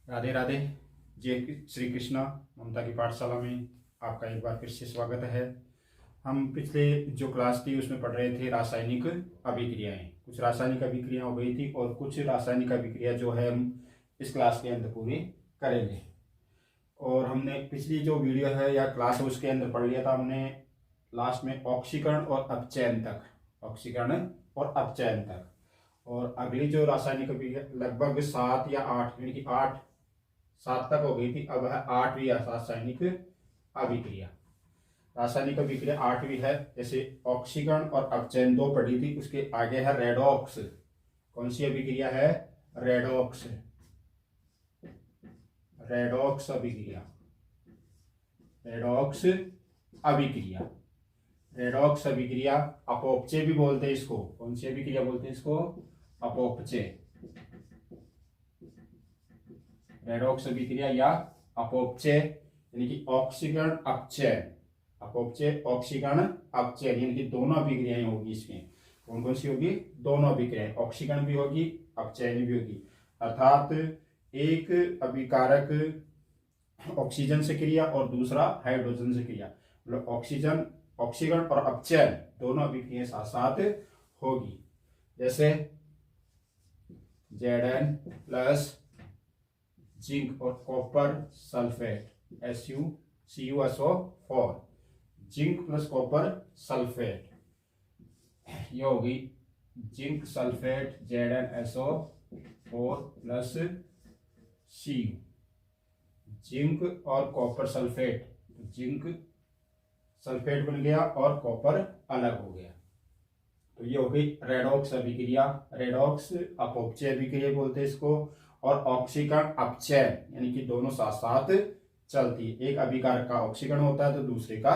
राधे राधे। जय श्री कृष्णा। ममता की पाठशाला में आपका एक बार फिर से स्वागत है। हम पिछले जो क्लास थी उसमें पढ़ रहे थे रासायनिक अभिक्रियाएं। कुछ रासायनिक अभिक्रिया हो गई थी और कुछ रासायनिक अभिक्रिया जो है हम इस क्लास के अंदर पूरी करेंगे। और हमने पिछली जो वीडियो है या क्लास है उसके अंदर पढ़ लिया था हमने लास्ट में ऑक्सीकरण और अपचयन तक, ऑक्सीकरण और अपचयन तक। और अगली जो रासायनिक अभिक्रिया लगभग 7 या 8 यानी कि 7 तक हो गई थी। अब है 8वीं रासायनिक अभिक्रिया। रासायनिक अभिक्रिया 8वीं है। जैसे ऑक्सीकरण और अपचयन 2 पढ़ी थी, उसके आगे है रेडॉक्स। कौन सी अभिक्रिया है? रेडॉक्स। रेडॉक्स अभिक्रिया, रेडॉक्स अभिक्रिया। रेडॉक्स अभिक्रिया अपोपचय भी बोलते हैं इसको। कौन सी अभिक्रिया बोलते हैं इसको? अपोपचय। रेडॉक्स अभिक्रिया या अपोपचय यानी कि ऑक्सीकरण अपचयन। अपोपचय ऑक्सीकरण अपचयन यानी कि दोनों अभिक्रियाएं होगी इसमें। कौन कौन सी होगी? दोनों अभिक्रियाएं, ऑक्सीकरण भी होगी, अपचयन भी होगी। अर्थात एक अभिकारक ऑक्सीजन से क्रिया और दूसरा हाइड्रोजन से क्रिया, मतलब ऑक्सीकरण और अपचयन दोनों अभिक्रियाएं साथ साथ होगी। जैसे Zn प्लस जिंक और copper sulphate CuSO4, zinc plus copper sulphate, ये होगी zinc sulphate ZnSO4 plus Cu। Zinc और कॉपर सल्फेट, जिंक सल्फेट बन गया और कॉपर अलग हो गया। तो ये हो गई रेडॉक्स अभिक्रिया। रेडॉक्स अपोपचय अभिक्रिया बोलते हैं इसको। और ऑक्सीकरण अपचयन यानी कि दोनों साथ साथ चलती है। एक अभिकारक का ऑक्सीकरण होता है तो दूसरे का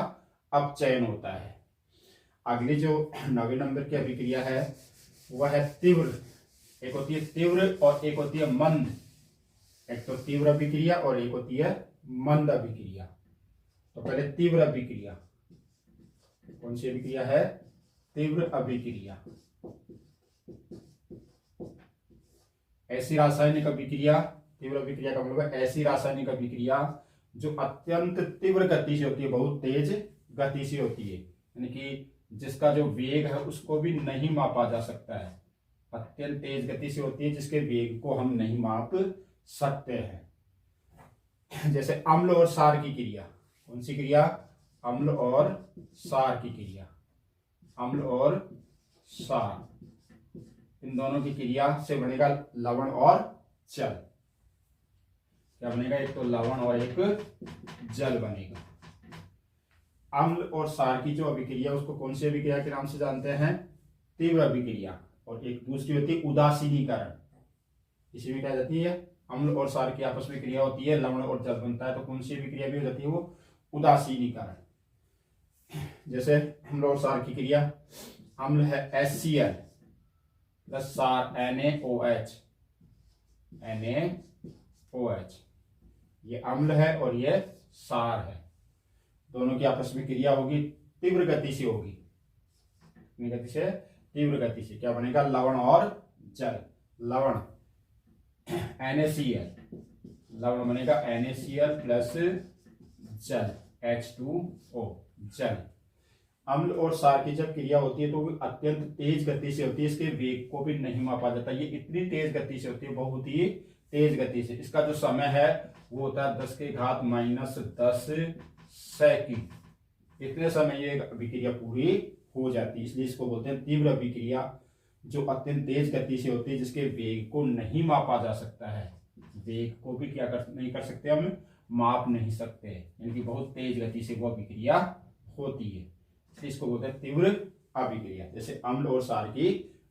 अपचयन होता है। अगली जो 9वें नंबर की अभिक्रिया है वह है तीव्र। एक होती है तीव्र और एक होती है मंद। एक तो तीव्र अभिक्रिया और एक होती है मंद अभिक्रिया। तो पहले तीव्र अभिक्रिया, कौन सी अभिक्रिया है? तीव्र अभिक्रिया। ऐसी रासायनिक अभिक्रिया, तीव्र अभिक्रिया का मतलब है ऐसी रासायनिक अभिक्रिया जो अत्यंत तीव्र गति से होती है, बहुत तेज गति से होती है, यानी कि जिसका जो वेग है उसको भी नहीं मापा जा सकता है। अत्यंत तेज गति से होती है जिसके वेग को हम नहीं माप सकते हैं। जैसे अम्ल और क्षार की क्रिया। कौन सी क्रिया? अम्ल और क्षार की क्रिया। अम्ल और क्षार, इन दोनों की क्रिया से बनेगा लवण और जल। क्या बनेगा? एक तो लवण और एक जल बनेगा। अम्ल और क्षार की जो अभिक्रिया उसको कौन सी अभिक्रिया के नाम से जानते हैं? तीव्र अभिक्रिया। और एक दूसरी होती है उदासीनीकरण। इसी में क्या जाती है? अम्ल और क्षार की आपस में क्रिया होती है, लवण और जल बनता है, तो कौन सी अभिक्रिया भी हो जाती है? वो उदासीनीकरण। जैसे अम्ल और क्षार की क्रिया, अम्ल है HCl प्लस क्षार NaOH, ये अम्ल है और ये क्षार है। दोनों की आपस में क्रिया होगी, तीव्र गति से होगी। गति से, तीव्र गति से क्या बनेगा? लवण और जल। लवण NaCl, लवण बनेगा NaCl प्लस जल H2O, जल। अम्ल और क्षार की जब क्रिया होती है तो वो अत्यंत तेज गति से होती है, इसके वेग को भी नहीं मापा जाता। ये इतनी तेज गति से होती है, बहुत ही तेज गति से। इसका जो समय है वो होता है 10⁻⁻10 सेकंड। इतने समय ये अभिक्रिया पूरी हो जाती है, इसलिए इसको बोलते हैं तीव्र अभिक्रिया, जो अत्यंत तेज गति से होती है जिसके वेग को नहीं मापा जा सकता है। वेग को भी नहीं कर सकते, हम माप नहीं सकते, यानी कि बहुत तेज गति से वो अभिक्रिया होती है, इसलिए इसको बोलते हैं तीव्र अभिक्रिया। जैसे अम्ल और क्षार की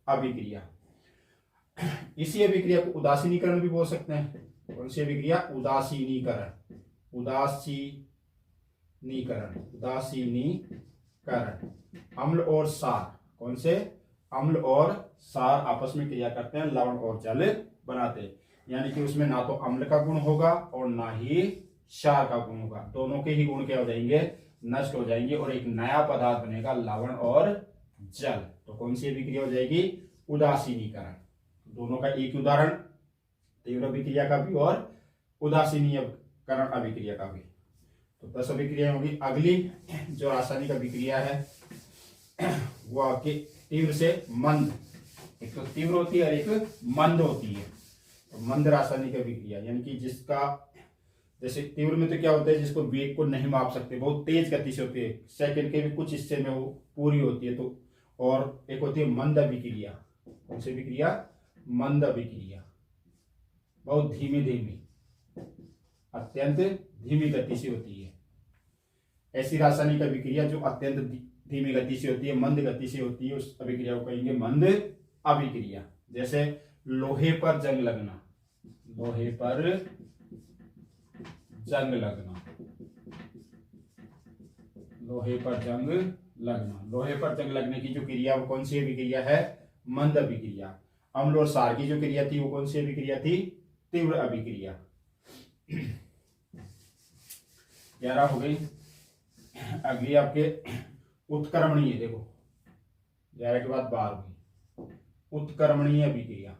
अभिक्रिया। इसी अभिक्रिया को उदासीनीकरण भी बोल सकते हैं। कौन सी अभिक्रिया? उदासीनीकरण। उदासीनीकरण। अम्ल और क्षार, कौन से? अम्ल और क्षार आपस में क्रिया करते हैं, लवण और जल बनाते हैं, यानी कि उसमें ना तो अम्ल का गुण होगा और ना ही क्षार का गुण होगा। दोनों के ही गुण क्या हो जाएंगे? नष्ट हो जाएंगे और एक नया पदार्थ बनेगा, लवण और जल। तो कौन सी अभिक्रिया हो जाएगी? उदासीनीकरण। दोनों का एक उदाहरण तीव्र अभिक्रिया का भी और उदासीनीकरण अभिक्रिया का भी। तो 10 अभिक्रिया होगी। अगली जो रासायनिक अभिक्रिया है वो आपके तीव्र से मंद, एक तो तीव्र होती है और एक मंद होती है। तो मंद रासायनिक अभिक्रिया यानी कि जिसका, जैसे तीव्र में तो क्या होता है, जिसको वेग को नहीं माप सकते, बहुत तेज गति से होती है, सेकंड के भी कुछ हिस्से में वो पूरी होती है। तो और एक होती है मंद अभिक्रिया। कौन सी अभिक्रिया? मंद अभिक्रिया, बहुत धीमी धीमी, अत्यंत धीमी गति से होती है। ऐसी रासायनिक अभिक्रिया जो अत्यंत धीमी गति से होती है, मंद गति से होती है, उस अभिक्रिया को कहेंगे मंद अभिक्रिया। जैसे लोहे पर जंग लगना, लोहे पर जंग लगना, लोहे पर जंग लगना। लोहे पर जंग लगने की जो क्रिया वो कौन सी अभिक्रिया है? मंद अभिक्रिया। अम्ल और क्षार की जो क्रिया थी वो कौन सी अभिक्रिया थी? तीव्र अभिक्रिया। 11 हो गई। अगली आपके उत्क्रमणीय, देखो 11 के बाद 12 होगी। उत्क्रमणीय अभिक्रिया,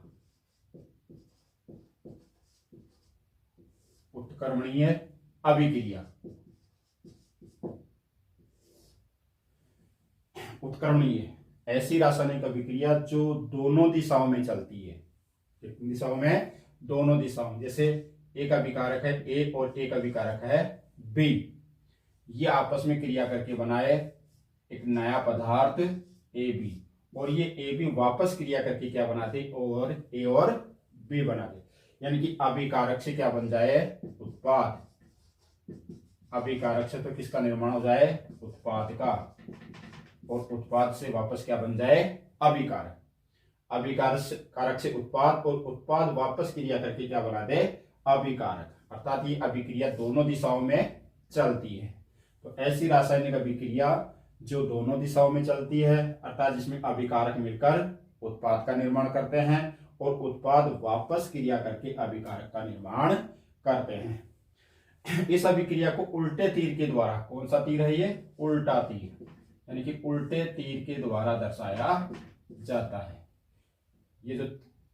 उत्क्रमणीय अभिक्रिया। उत्क्रमणीय ऐसी रासायनिक अभिक्रिया जो दोनों दिशाओं में चलती है। कितनी दिशाओं में? दोनों दिशाओं में। जैसे एक अभिकारक है ए और एक अभिकारक है बी, ये आपस में क्रिया करके बनाए एक नया पदार्थ ए बी, और ये ए बी वापस क्रिया करके क्या बनाते? और ए और बी बनाते। यानी कि अभिकारक से क्या बन जाए? उत्पाद। अभिकारक से तो किसका निर्माण हो जाए? उत्पाद का। और उत्पाद से वापस क्या बन जाए? अभिकारक। अभिकारक से उत्पाद, और उत्पाद वापस क्रिया करके क्या बना दे? अभिकारक। अर्थात ये अभिक्रिया दोनों दिशाओं में चलती है। तो ऐसी रासायनिक अभिक्रिया जो दोनों दिशाओं में चलती है, अर्थात जिसमें अभिकारक मिलकर उत्पाद का निर्माण करते हैं और उत्पाद वापस क्रिया करके अभिकारक का निर्माण करते हैं। इस अभिक्रिया को उल्टे तीर के द्वारा, कौन सा तीर है ये? उल्टा तीर, यानी कि उल्टे तीर के द्वारा दर्शाया जाता है। ये जो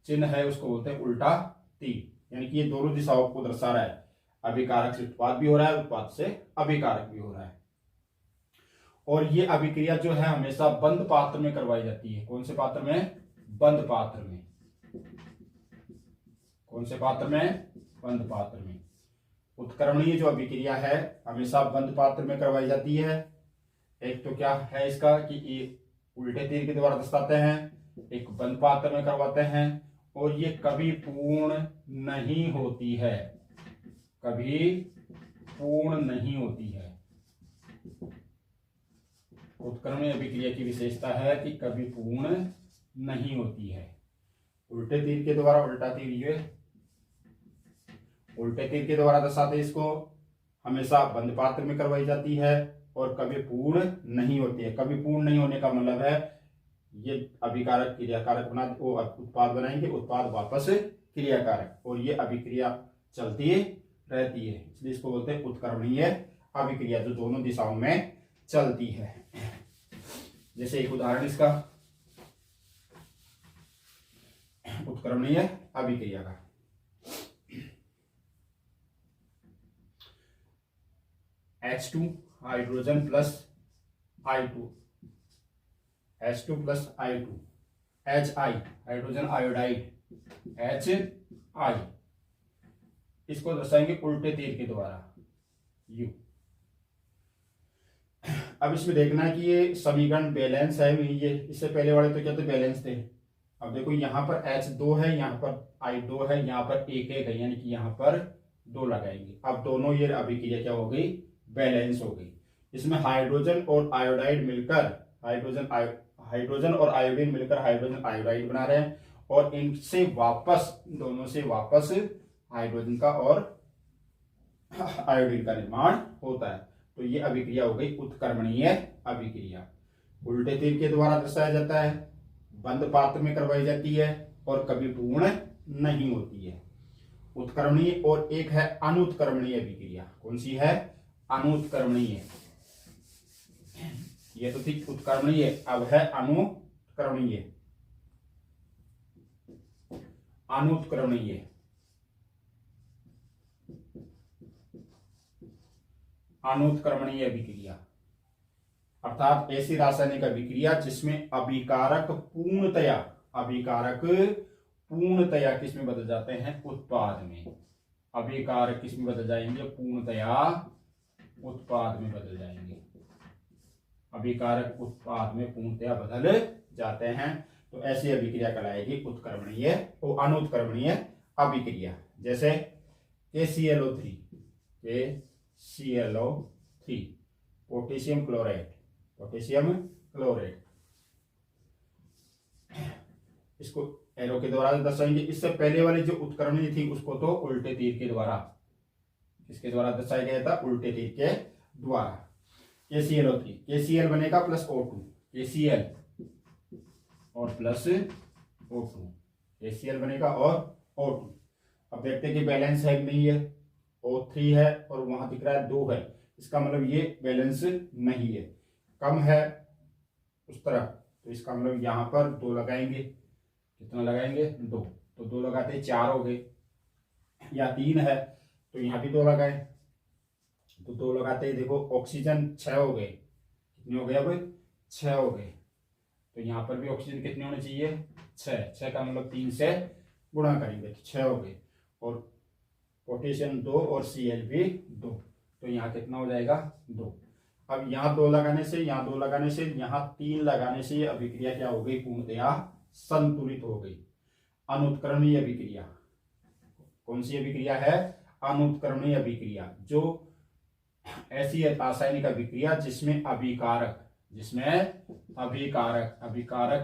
चिन्ह है उसको बोलते हैं उल्टा तीर, यानी कि ये दोनों दिशाओं को दर्शा रहा है। अभिकारक से उत्पाद भी हो रहा है, उत्पाद से अभिकारक भी हो रहा है। और ये अभिक्रिया जो है हमेशा बंद पात्र में करवाई जाती है। कौन से पात्र में? बंद पात्र में। कौन से पात्र में? बंद पात्र में। उत्क्रमणीय जो अभिक्रिया है हमेशा बंद पात्र में करवाई जाती है। एक तो क्या है इसका कि ये उल्टे तीर के द्वारा दर्शाते हैं, एक बंद पात्र में करवाते हैं, और ये कभी पूर्ण नहीं होती है, कभी पूर्ण नहीं होती है। उत्क्रमणीय अभिक्रिया की विशेषता है कि कभी पूर्ण नहीं होती है। उल्टे तीर के द्वारा, उल्टा तीर ये उल्टे तीर के द्वारा दर्शाते इसको, हमेशा बंद पात्र में करवाई जाती है और कभी पूर्ण नहीं होती है। कभी पूर्ण नहीं होने का मतलब है ये अभिकारक क्रियाकारक बना, वो उत्पाद बनाएंगे, उत्पाद वापस क्रियाकारक, और ये अभिक्रिया चलती रहती है, इसलिए इसको बोलते हैं उत्क्रमणीय अभिक्रिया जो दोनों दिशाओं में चलती है। जैसे एक उदाहरण इसका उत्क्रमणीय अभिक्रिया का, H2 hydrogen plus I2, H2 plus I2, HI hydrogen iodide, HI, इसको दर्शाएंगे उल्टे तीर के द्वारा U। अब इसमें देखना है कि ये समीकरण बैलेंस है। ये इससे पहले वाले तो क्या थे? बैलेंस थे। अब देखो यहाँ पर H2 है, यहाँ पर I2 है, यहाँ पर 1 है, यानी कि यहाँ पर 2 लगाएंगे। अब दोनों ये अभिक्रिया क्या हो गई? बैलेंस हो गई। इसमें हाइड्रोजन और आयोडाइड मिलकर हाइड्रोजन और आयोडीन मिलकर हाइड्रोजन आयोडाइड बना रहे हैं, और इनसे वापस, दोनों से वापस हाइड्रोजन का और आयोडीन का निर्माण होता है। तो ये अभिक्रिया हो गई उत्क्रमणीय अभिक्रिया। उल्टे तीर के द्वारा दर्शाया जाता है, बंद पात्र में करवाई जाती है और कभी पूर्ण नहीं होती है। उत्क्रमणीय। और एक है अनुत्क्रमणीय अभिक्रिया। कौन सी है? अनुत्क्रमणीय। ये तो थी उत्क्रमणीय, अब है अनुत्क्रमणीय। अनुत्क्रमणीय अनुत्क्रमणीय अभिक्रिया, अर्थात ऐसी रासायनिक अभिक्रिया जिसमें अभिकारक पूर्णतया किस में बदल जाते हैं, उत्पाद में। अभिकारक किस में बदल जाएंगे, पूर्णतया उत्पाद में बदल जाएंगे। अभिकारक उत्पाद में पूर्णतया बदल जाते हैं, तो ऐसी अभिक्रिया कहलाएगी उत्क्रमणीय और अनुत्क्रमणीय अभिक्रिया। जैसे KClO3 पोटेशियम क्लोराइड, इसको एरो के द्वारा दर्शाएंगे। इससे पहले वाली जो उत्क्रमणीय थी उसको तो उल्टे तीर के द्वारा, किसके द्वारा दर्शाया गया था, उल्टे तीर के द्वारा। KClO3, KCl बनेगा प्लस O2, KCl और प्लस O2, KCl बनेगा और O2। अब देखते हैं कि बैलेंस है कि नहीं है, O3 है और वहां दिख रहा है 2 है, इसका मतलब ये बैलेंस नहीं है, कम है उस तरफ, तो इसका मतलब यहां पर 2 लगाएंगे। कितना लगाएंगे, 2, तो 2 लगाते 4 हो गए, या 3 है तो यहां भी 2 लगाए, तो 2 लगाते देखो ऑक्सीजन 6 हो गए। कितने हो गए, अब 6 हो गए, तो यहां पर भी ऑक्सीजन कितने होने चाहिए, 6 का मतलब 3 से गुणा करेंगे तो 6 हो गए, और पोटेशियम 2 और Cl भी 2, तो यहाँ कितना हो जाएगा, 2। अब यहाँ 2 लगाने से, यहाँ 2 लगाने से, यहाँ 3 लगाने से ये अभिक्रिया क्या हो गई, पूर्णतया संतुलित हो गई। अनुत्क्रमणीय अभिक्रिया, कौन सी अभिक्रिया है, अनुत्क्रमणीय अभिक्रिया, जो ऐसी रासायनिक अभिक्रिया जिसमें अभिकारक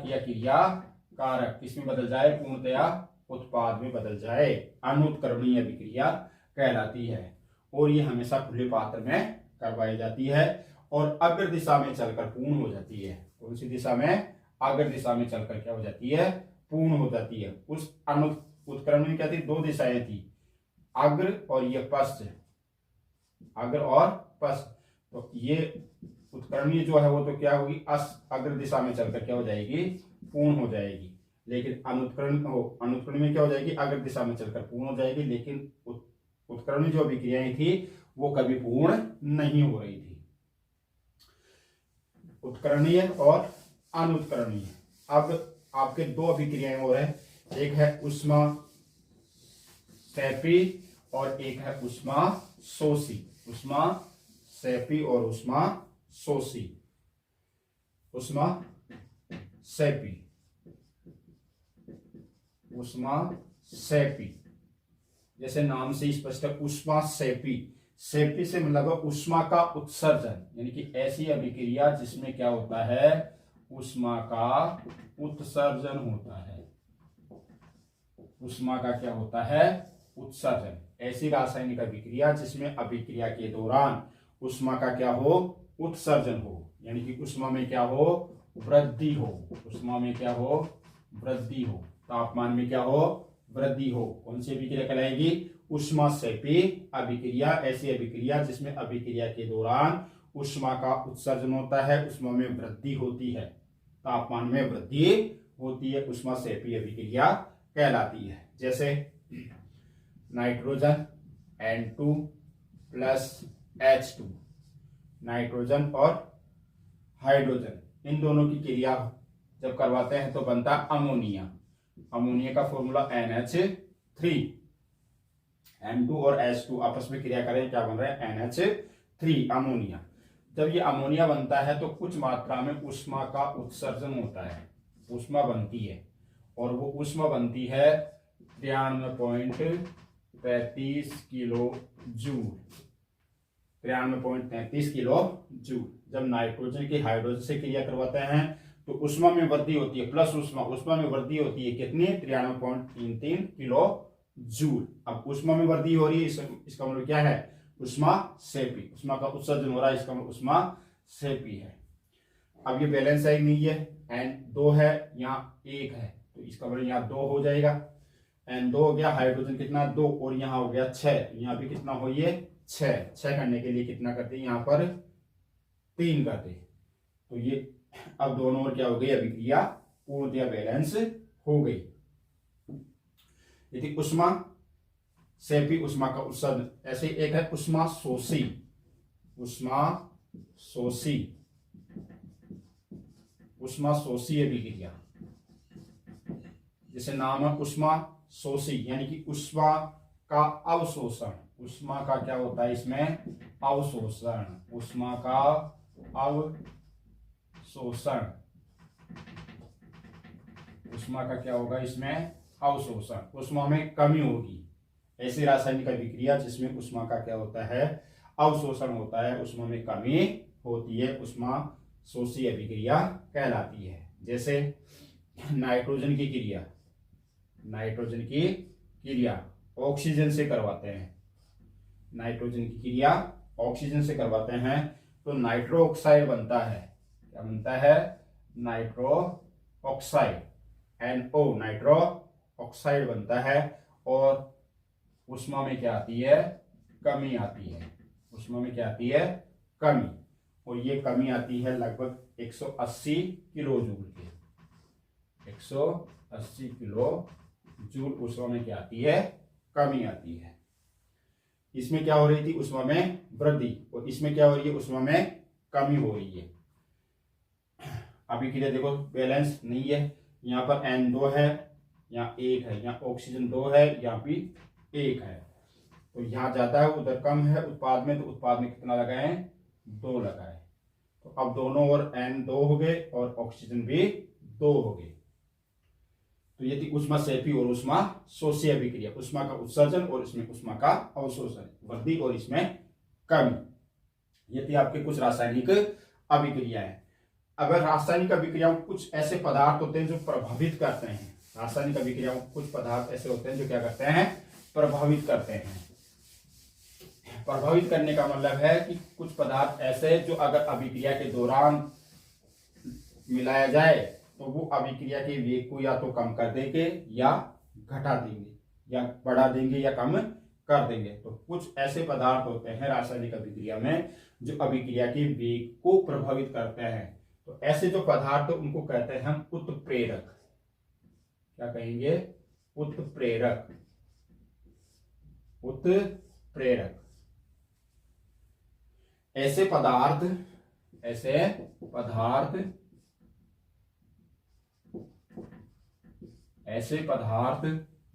या क्रिया कारक किसमें बदल जाए, पूर्णतया उत्पाद में बदल जाए, अनुत्क्रमणीय अभिक्रिया कहलाती है। और ये हमेशा खुले पात्र में करवाई जाती है और अग्र दिशा में चलकर पूर्ण हो जाती है। कौन सी दिशा में, अग्र दिशा में चलकर क्या हो जाती है, पूर्ण हो जाती है। उस उत्क्रमण क्या थी, 2 दिशाएं थी, अग्र और ये पश्च, अग्र और पश्च, तो ये उत्क्रमणीय जो है वो तो क्या होगी, अग्र दिशा में चलकर क्या हो जाएगी, पूर्ण हो जाएगी। लेकिन अनुत्क्रमण में क्या हो जाएगी, अग्र दिशा में चलकर पूर्ण हो जाएगी, लेकिन उत्क्रमणीय जो अभिक्रियाएं थी वो कभी पूर्ण नहीं हो रही थी। उत्करणीय और अनुत्करणीय। अब आपके 2 अभिक्रियाएं और है, एक है उष्मा सेपी और एक है उष्मा शोषी। उष्मा सेपी और उष्मा शोषी। उष्मा सेपी, उष्मा सेपी, जैसे नाम से स्पष्ट है, उष्मा सेपी। सेपी से मतलब उष्मा का उत्सर्जन, यानी कि ऐसी अभिक्रिया जिसमें क्या होता है, उष्मा का उत्सर्जन होता है। उष्मा का क्या होता है, उत्सर्जन। ऐसी रासायनिक अभिक्रिया जिसमें अभिक्रिया के दौरान उष्मा का क्या हो, उत्सर्जन हो, यानी कि उष्मा में क्या हो, वृद्धि हो। उष्मा में क्या हो, वृद्धि हो। तापमान में क्या हो, वृद्धि हो। कौन सी अभिक्रिया कहलाएगी, उष्मा सेपी अभिक्रिया। ऐसी अभिक्रिया जिसमें अभिक्रिया के दौरान उष्मा का उत्सर्जन होता है, उष्मा में वृद्धि होती है, तापमान में वृद्धि होती है, उष्मा सेपी अभिक्रिया कहलाती है। जैसे nitrogen N2 plus H2, nitrogen और हाइड्रोजन, इन दोनों की क्रिया जब करवाते हैं तो बनता अमोनिया। अमोनिया का फॉर्मूला NH3। N2 और H2 आपस में क्रिया करें, क्या बन रहा है, NH3 अमोनिया। जब ये अमोनिया बनता है तो कुछ मात्रा में उष्मा का उत्सर्जन होता है, उष्मा बनती है, और वो उष्मा बनती है 93.33 किलो जूल। 93.33 kilo joule. जब नाइट्रोजन की हाइड्रोजन से क्रिया करवाते हैं तो उष्मा में वृद्धि होती है, प्लस उष्मा में वृद्धि होती है कितनी, 93.33 किलो जूल। अब उष्मा में वृद्धि हो रही है, इसका मतलब क्या है, उष्मा सेपी। उष्मा का उत्सर्जन हो रहा है, इसका मतलब उष्मा सेपी है। अब ये बैलेंस है नहीं है, N2 है, यहाँ 1 है, तो इसका मतलब यहाँ 2 हो जाएगा। N2 हो गया, हाइड्रोजन कितना 2, और यहाँ हो गया 6, यहाँ भी कितना हो, ये 6 करने के लिए कितना करते हैं, यहाँ पर 3 करते। तो ये अब दोनों ओर क्या हो गई, अभिक्रिया पूर्णतया बैलेंस हो गई। यदि उष्मा सेपी, उष्मा का उत्सर्जन। ऐसे एक है उष्मा शोषी। उष्मा शोषी, उष्मा शोषी अभिक्रिया, जैसे नाम है उष्मा शोषी, यानी कि उष्मा का अवशोषण। उष्मा का क्या होता है इसमें? अवशोषण। उष्मा का अवशोषण, उष्मा का क्या होगा इसमें? अवशोषण। उष्मा में कमी होगी। ऐसी रासायनिक अभिक्रिया जिसमें उष्मा का क्या होता है? अवशोषण होता है, उष्मा में कमी होती है, उष्मा शोषी अभिक्रिया कहलाती है। जैसे नाइट्रोजन की क्रिया, नाइट्रोजन की क्रिया ऑक्सीजन से करवाते हैं, नाइट्रोजन की क्रिया ऑक्सीजन से करवाते हैं तो नाइट्रो ऑक्साइड बनता है। क्या बनता है? Nitro oxide, NO, nitro oxide बनता है। और उष्मा में क्या आती है? कमी आती है। उष्मा में क्या आती है? कमी। और ये कमी आती है लगभग 180 किलो जूल के। 180 किलो जूल उष्मा में क्या आती है? कमी आती है। इसमें क्या हो रही थी? उष्मा में वृद्धि। और इसमें क्या हो रही है? उष्मा में कमी हो रही है। अभिक्रिया देखो बैलेंस नहीं है, यहाँ पर N2 है, यहाँ 1 है, यहाँ ऑक्सीजन 2 है, यहाँ भी 1 है। तो यहाँ ज्यादा है उधर कम है उत्पाद में, तो उत्पाद में कितना लगाए? 2 लगाए। तो अब दोनों ओर N2 हो गए और ऑक्सीजन भी 2 हो गए। तो ये थी उष्मा क्षेपी और उष्मा शोषी अभिक्रिया। उष्मा का उत्सर्जन और इसमें उष्मा का अवशोषण, वृद्धि और इसमें कमी। ये थी आपके कुछ रासायनिक अभिक्रियाएं। अगर रासायनिक अभिक्रियाओं कुछ ऐसे पदार्थ होते हैं जो प्रभावित करते हैं, रासायनिक अभिक्रियाओं कुछ पदार्थ ऐसे होते हैं जो क्या करते हैं? प्रभावित करते हैं। प्रभावित करने का मतलब है कि कुछ पदार्थ ऐसे जो अगर अभिक्रिया के दौरान मिलाया जाए तो वो अभिक्रिया के वेग को या तो कम कर देंगे या घटा देंगे, या बढ़ा देंगे या कम कर देंगे। तो कुछ ऐसे पदार्थ होते हैं रासायनिक अभिक्रिया में जो अभिक्रिया के वेग को प्रभावित करते हैं। तो ऐसे जो पदार्थ उनको कहते हैं हम उत्प्रेरक। क्या कहेंगे? उत्प्रेरक। उत्प्रेरक। ऐसे पदार्थ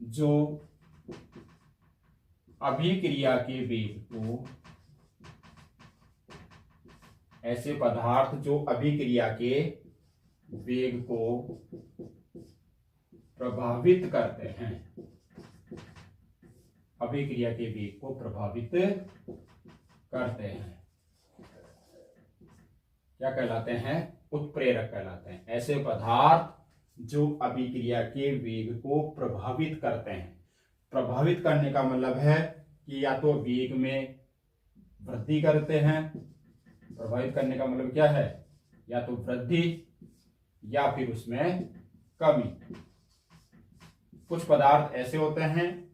जो अभिक्रिया के वेग को, ऐसे पदार्थ जो अभिक्रिया के वेग को प्रभावित करते हैं, अभिक्रिया के वेग को प्रभावित करते हैं, क्या कहलाते हैं? उत्प्रेरक कहलाते हैं। ऐसे पदार्थ जो अभिक्रिया के वेग को प्रभावित करते हैं। प्रभावित करने का मतलब है कि या तो वेग में वृद्धि करते हैं, प्रभावित करने का मतलब क्या है? या तो वृद्धि या फिर उसमें कमी। कुछ पदार्थ ऐसे होते हैं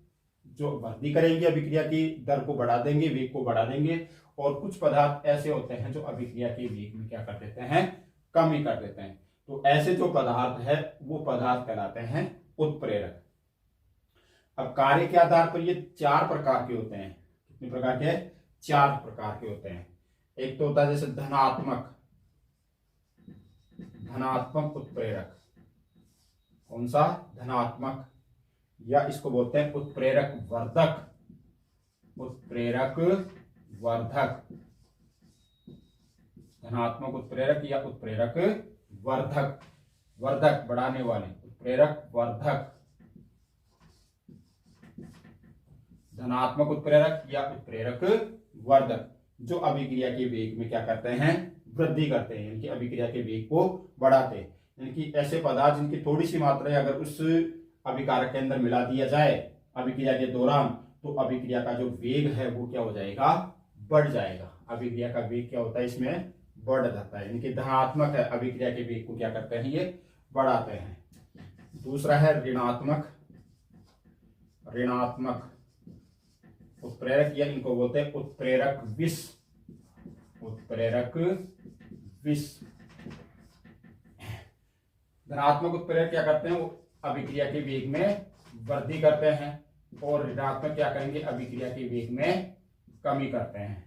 जो वृद्धि करेंगे, अभिक्रिया की दर को बढ़ा देंगे, वेग को बढ़ा देंगे। और कुछ पदार्थ ऐसे होते हैं जो अभिक्रिया के वेग में क्या कर देते हैं? कमी कर देते हैं। तो ऐसे जो पदार्थ है वो पदार्थ कहलाते हैं उत्प्रेरक। अब कार्य के आधार पर ये 4 प्रकार के होते हैं। कितने प्रकार के? 4 प्रकार के होते हैं। एक तो होता है जैसे धनात्मक उत्प्रेरक। कौन सा? धनात्मक, या इसको बोलते हैं उत्प्रेरक वर्धक। उत्प्रेरक वर्धक, धनात्मक उत्प्रेरक या उत्प्रेरक वर्धक। वर्धक बढ़ाने वाले, उत्प्रेरक वर्धक। धनात्मक उत्प्रेरक या उत्प्रेरक वर्धक जो अभिक्रिया के वेग में क्या करते हैं? वृद्धि करते हैं, यानी कि अभिक्रिया के वेग को बढ़ाते हैं। यानी कि ऐसे पदार्थ जिनकी थोड़ी सी मात्रा अगर उस अभिकारक के अंदर मिला दिया जाए अभिक्रिया के दौरान, तो अभिक्रिया का जो वेग है वो क्या हो जाएगा? बढ़ जाएगा। अभिक्रिया का वेग क्या होता है? इसमें बढ़ जाता है। यानी कि धनात्मक है, अभिक्रिया के वेग को क्या करते हैं? ये बढ़ाते हैं। दूसरा है ऋणात्मक उत्प्रेरक, या इनको बोलते हैं उत्प्रेरक विष। उत्प्रेरक विष। धनात्मक उत्प्रेरक क्या करते हैं? वो अभिक्रिया के वेग में वृद्धि करते हैं, और ऋणात्मक क्या करेंगे? अभिक्रिया के वेग में कमी करते हैं।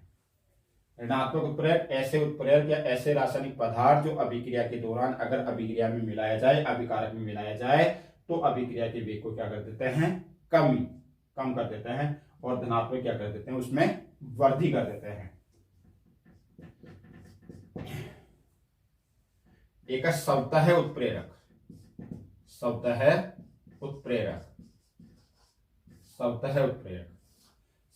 ऋणात्मक उत्प्रेरक ऐसे उत्प्रेरक या ऐसे रासायनिक पदार्थ जो अभिक्रिया के दौरान अगर अभिक्रिया में मिलाया जाए, अभिकारक में मिलाया जाए, तो अभिक्रिया के वेग को क्या कर देते हैं, कम कर देते हैं, और धनात्मक क्या कर देते हैं, उसमें वृद्धि कर देते हैं। एक शब्द है उत्प्रेरक, शब्द है उत्प्रेरक, शब्द है उत्प्रेरक।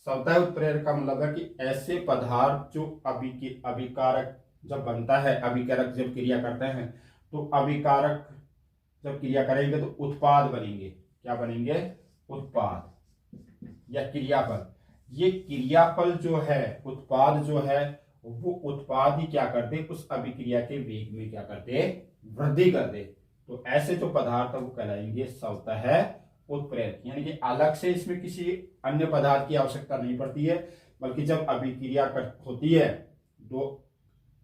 शब्द है उत्प्रेरक का मतलब है कि ऐसे पदार्थ जो अभिकारक जब बनता है, अभिकारक जब क्रिया करते हैं, तो अभिकारक जब क्रिया करेंगे तो उत्पाद बनेंगे। क्या बनेंगे? उत्पाद या क्रियाफल। ये क्रियाफल जो है, उत्पाद जो है, वो उत्पाद ही क्या कर दे, उस अभिक्रिया के वेग में क्या कर दे, वृद्धि कर दे। तो ऐसे जो पदार्थ है वो कहलाएंगे शब्द है उत्प्रेरक। यानी कि अलग से इसमें किसी अन्य पदार्थ की आवश्यकता नहीं पड़ती है, बल्कि जब अभिक्रिया होती है, दो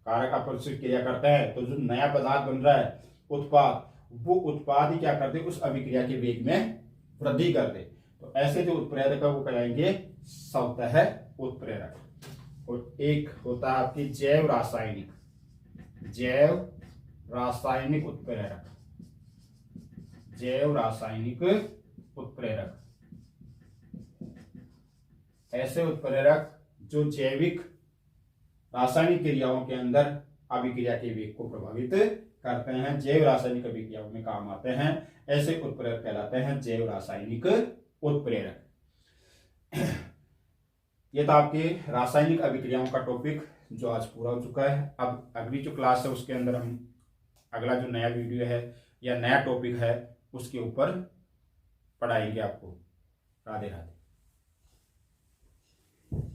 कारक आपस में क्रिया करते हैं, तो जो नया पदार्थ बन रहा है उत्पाद, वो उत्पाद ही क्या कर दे, उस अभिक्रिया के वेग में वृद्धि कर दे। तो ऐसे जो उत्प्रेरक है वो कहलाएंगे शब्द है उत्प्रेरक। और एक होता है आपकी जैव रासायनिक उत्प्रेरक, जैव रासायनिक उत्प्रेरक। ऐसे उत्प्रेरक जो जैविक रासायनिक क्रियाओं के अंदर अभिक्रिया के वेग को प्रभावित करते हैं, जैव रासायनिक अभिक्रियाओं में काम आते हैं, ऐसे उत्प्रेरक कहलाते हैं जैव रासायनिक उत्प्रेरक। ये तो आपके रासायनिक अभिक्रियाओं का टॉपिक जो आज पूरा हो चुका है। अब अगली जो क्लास है उसके अंदर हम अगला जो नया वीडियो है या नया टॉपिक है उसके ऊपर पढ़ाएंगे आपको। राधे राधे।